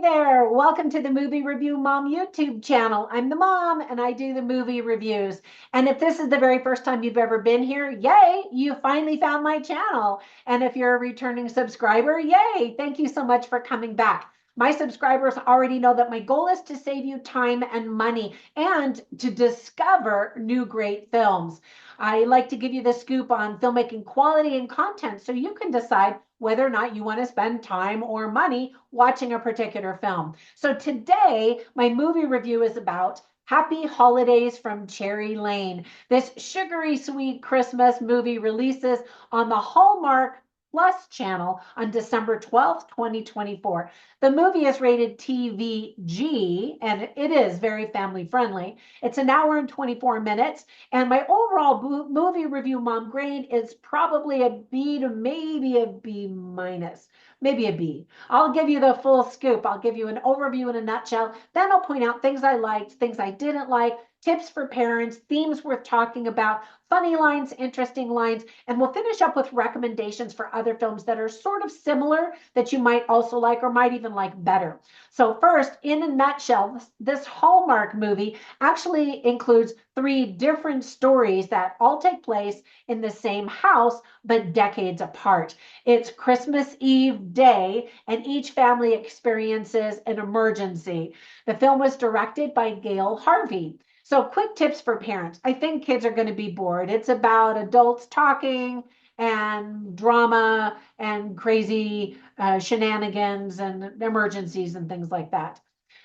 there. Welcome to the Movie Review Mom YouTube channel. I'm the mom and I do the movie reviews. And if this is the very first time you've ever been here, yay, you finally found my channel. And if you're a returning subscriber, yay, thank you so much for coming back. My subscribers already know that my goal is to save you time and money and to discover new great films. I like to give you the scoop on filmmaking quality and content so you can decide whether or not you want to spend time or money watching a particular film. So today, my movie review is about Happy Holidays from Cherry Lane. This sugary sweet Christmas movie releases on the Hallmark Plus channel on December 12th, 2024. The movie is rated TVG, and it is very family friendly. It's an hour and 24 minutes, and my overall movie review mom grade is probably a B to maybe a B minus, maybe a B. I'll give you the full scoop. I'll give you an overview in a nutshell. Then I'll point out things I liked, things I didn't like, tips for parents, themes worth talking about, funny lines, interesting lines, and we'll finish up with recommendations for other films that are sort of similar that you might also like or might even like better. So first, in a nutshell, this Hallmark movie actually includes 3 different stories that all take place in the same house, but decades apart. It's Christmas Eve day, and each family experiences an emergency. The film was directed by Gail Harvey. So quick tips for parents. I think kids are going to be bored. It's about adults talking and drama and crazy shenanigans and emergencies and things like that.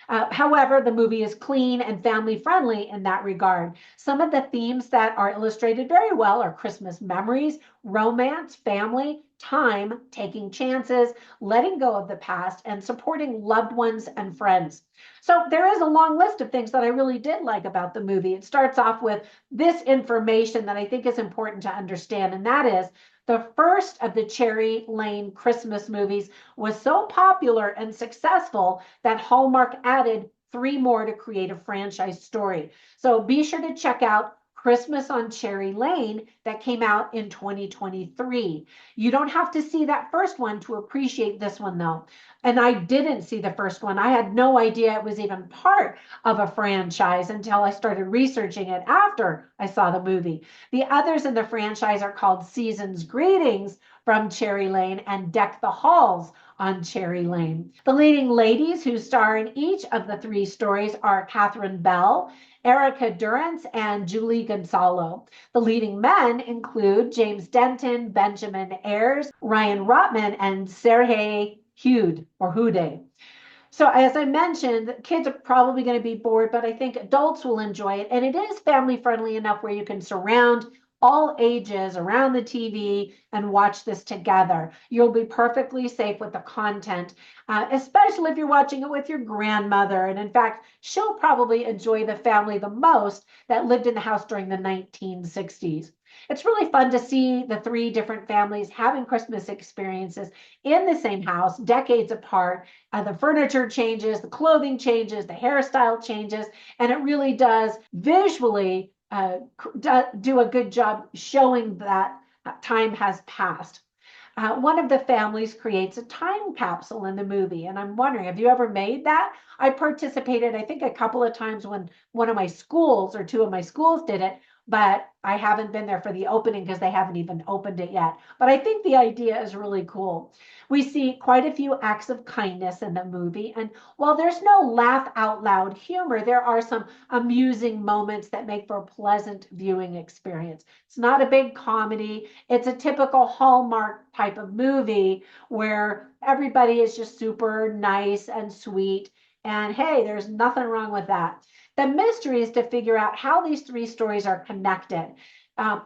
However, the movie is clean and family friendly in that regard. Some of the themes that are illustrated very well are Christmas memories, romance, family, time, taking chances, letting go of the past, and supporting loved ones and friends. So there is a long list of things that I really did like about the movie. It starts off with this information that I think is important to understand, and that is the first of the Cherry Lane Christmas movies was so popular and successful that Hallmark added 3 more to create a franchise story. So be sure to check out Christmas on Cherry Lane that came out in 2023. You don't have to see that first one to appreciate this one though. And I didn't see the first one. I had no idea it was even part of a franchise until I started researching it after I saw the movie. The others in the franchise are called Season's Greetings from Cherry Lane and Deck the Halls on Cherry Lane. The leading ladies who star in each of the 3 stories are Catherine Bell, Erica Durance, and Julie Gonzalo. The leading men include James Denton, Benjamin Ayres, Ryan Rotman, and Sergei Hude. So as I mentioned, kids are probably going to be bored, but I think adults will enjoy it. And it is family friendly enough where you can surround all ages around the TV and watch this together. You'll be perfectly safe with the content, especially if you're watching it with your grandmother. And in fact, she'll probably enjoy the family the most that lived in the house during the 1960s. It's really fun to see the 3 different families having Christmas experiences in the same house, decades apart. The furniture changes, the clothing changes, the hairstyle changes, and it really does visually do a good job showing that time has passed. One of the families creates a time capsule in the movie, and I'm wondering, have you ever made that? I participated, I think, a couple of times when one of my schools or 2 of my schools did it, but I haven't been there for the opening because they haven't even opened it yet. But I think the idea is really cool. We see quite a few acts of kindness in the movie, and while there's no laugh out loud humor, there are some amusing moments that make for a pleasant viewing experience. It's not a big comedy. It's a typical Hallmark type of movie where everybody is just super nice and sweet. And hey, there's nothing wrong with that. The mystery is to figure out how these 3 stories are connected.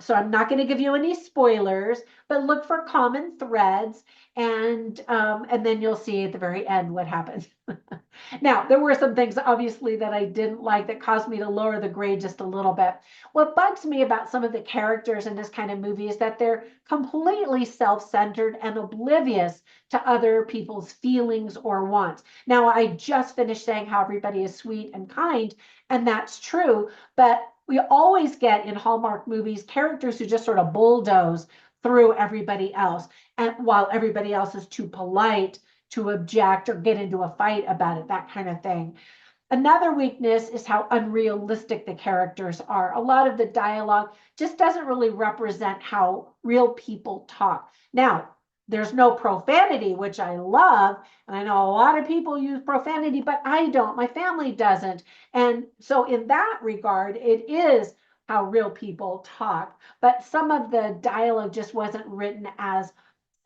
So I'm not going to give you any spoilers, but look for common threads, and then you'll see at the very end what happens. Now, there were some things obviously that I didn't like that caused me to lower the grade just a little bit. What bugs me about some of the characters in this kind of movie is that they're completely self-centered and oblivious to other people's feelings or wants. Now, I just finished saying how everybody is sweet and kind, and that's true, but we always get in Hallmark movies characters who just sort of bulldoze through everybody else, and while everybody else is too polite to object or get into a fight about it, that kind of thing. Another weakness is how unrealistic the characters are. A lot of the dialogue just doesn't really represent how real people talk. Now, there's no profanity, which I love. And I know a lot of people use profanity, but I don't. My family doesn't. And so in that regard, it is how real people talk. But some of the dialogue just wasn't written as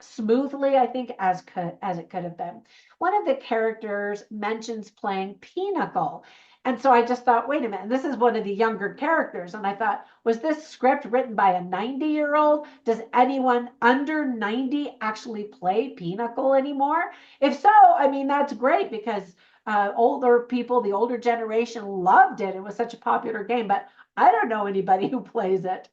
smoothly, I think, as it could have been. One of the characters mentions playing pinochle. And so I just thought, wait a minute, this is one of the younger characters. And I thought, was this script written by a 90-year-old? Does anyone under 90 actually play pinochle anymore? If so, I mean, that's great because older people, the older generation loved it. It was such a popular game, but I don't know anybody who plays it.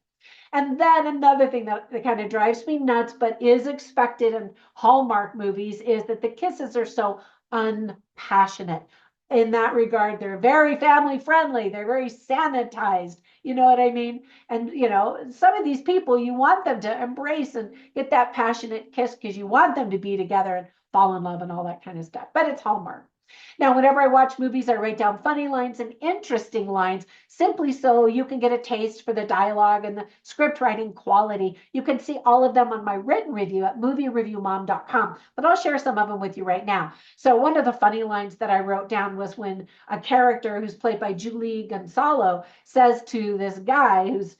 And then another thing that kind of drives me nuts, but is expected in Hallmark movies, is that the kisses are so unpassionate. In that regard, they're very family friendly. They're very sanitized. You know what I mean? And, some of these people, you want them to embrace and get that passionate kiss because you want them to be together and fall in love and all that kind of stuff. But it's Hallmark. Now, whenever I watch movies, I write down funny lines and interesting lines simply so you can get a taste for the dialogue and the script writing quality. You can see all of them on my written review at moviereviewmom.com, but I'll share some of them with you right now. So one of the funny lines that I wrote down was when a character who's played by Julie Gonzalo says to this guy who's,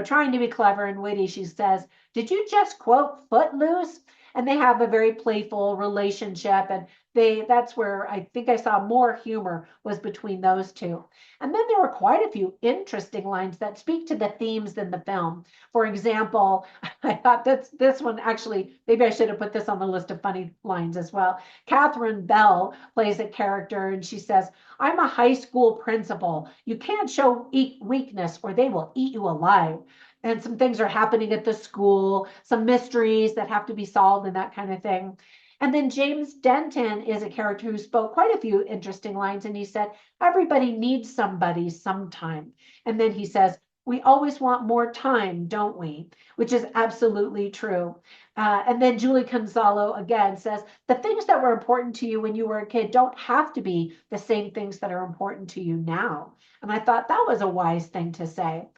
trying to be clever and witty, she says, "Did you just quote Footloose?" And they have a very playful relationship, and that's where I think I saw more humor was between those two. And then there were quite a few interesting lines that speak to the themes in the film. For example, I thought this one actually, maybe I should have put this on the list of funny lines as well. Catherine Bell plays a character and she says, "I'm a high school principal. You can't show weakness or they will eat you alive." And some things are happening at the school, some mysteries that have to be solved and that kind of thing. And then James Denton is a character who spoke quite a few interesting lines. And he said, "Everybody needs somebody sometime." And then he says, "We always want more time, don't we?" Which is absolutely true. And then Julie Gonzalo again says, "The things that were important to you when you were a kid don't have to be the same things that are important to you now." And I thought that was a wise thing to say.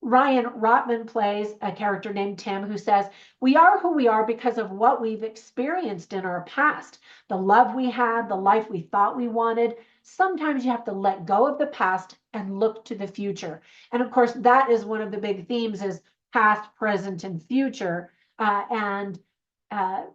Ryan Rotman plays a character named Tim who says, "We are who we are because of what we've experienced in our past, the love we had, the life we thought we wanted. Sometimes you have to let go of the past and look to the future." And of course, that is one of the big themes is past, present, and future. And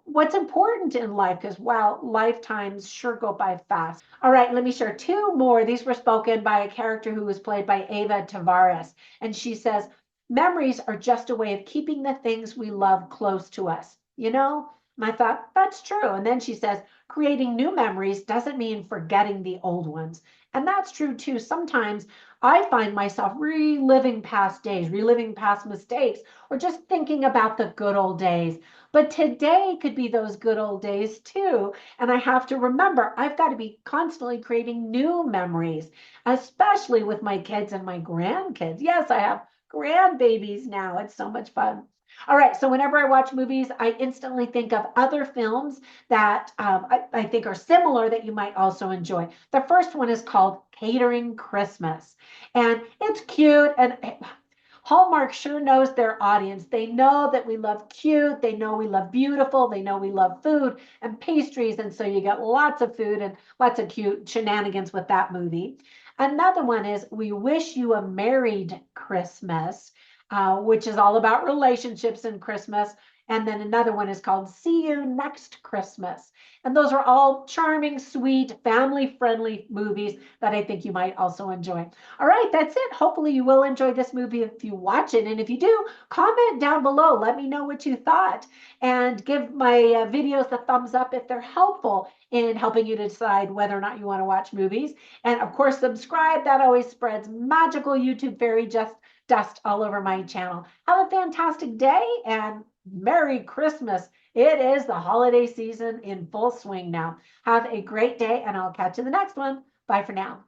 what's important in life, because wow, lifetimes sure go by fast. All right, let me share two more. These were spoken by a character who was played by Ava Tavares. And she says, "Memories are just a way of keeping the things we love close to us, you know?" And I thought, that's true. And then she says, "Creating new memories doesn't mean forgetting the old ones." And that's true too. Sometimes I find myself reliving past days, reliving past mistakes, or just thinking about the good old days. But today could be those good old days too. And I have to remember, I've got to be constantly creating new memories, especially with my kids and my grandkids. Yes, I have grandbabies now. It's so much fun. All right, so whenever I watch movies, I instantly think of other films that I think are similar that you might also enjoy. The first one is called Catering Christmas, and it's cute, and Hallmark sure knows their audience. They know that we love cute, they know we love beautiful, they know we love food and pastries, and so you get lots of food and lots of cute shenanigans with that movie. Another one is We Wish You a Merried Christmas, which is all about relationships and Christmas. And then another one is called See You Next Christmas. And those are all charming, sweet, family-friendly movies that I think you might also enjoy. All right, that's it. Hopefully you will enjoy this movie if you watch it. And if you do, comment down below. Let me know what you thought. And give my videos a thumbs up if they're helpful in helping you decide whether or not you want to watch movies. And of course, subscribe. That always spreads magical YouTube fairy dust all over my channel. Have a fantastic day and Merry Christmas. It is the holiday season in full swing now. Have a great day and I'll catch you in the next one. Bye for now.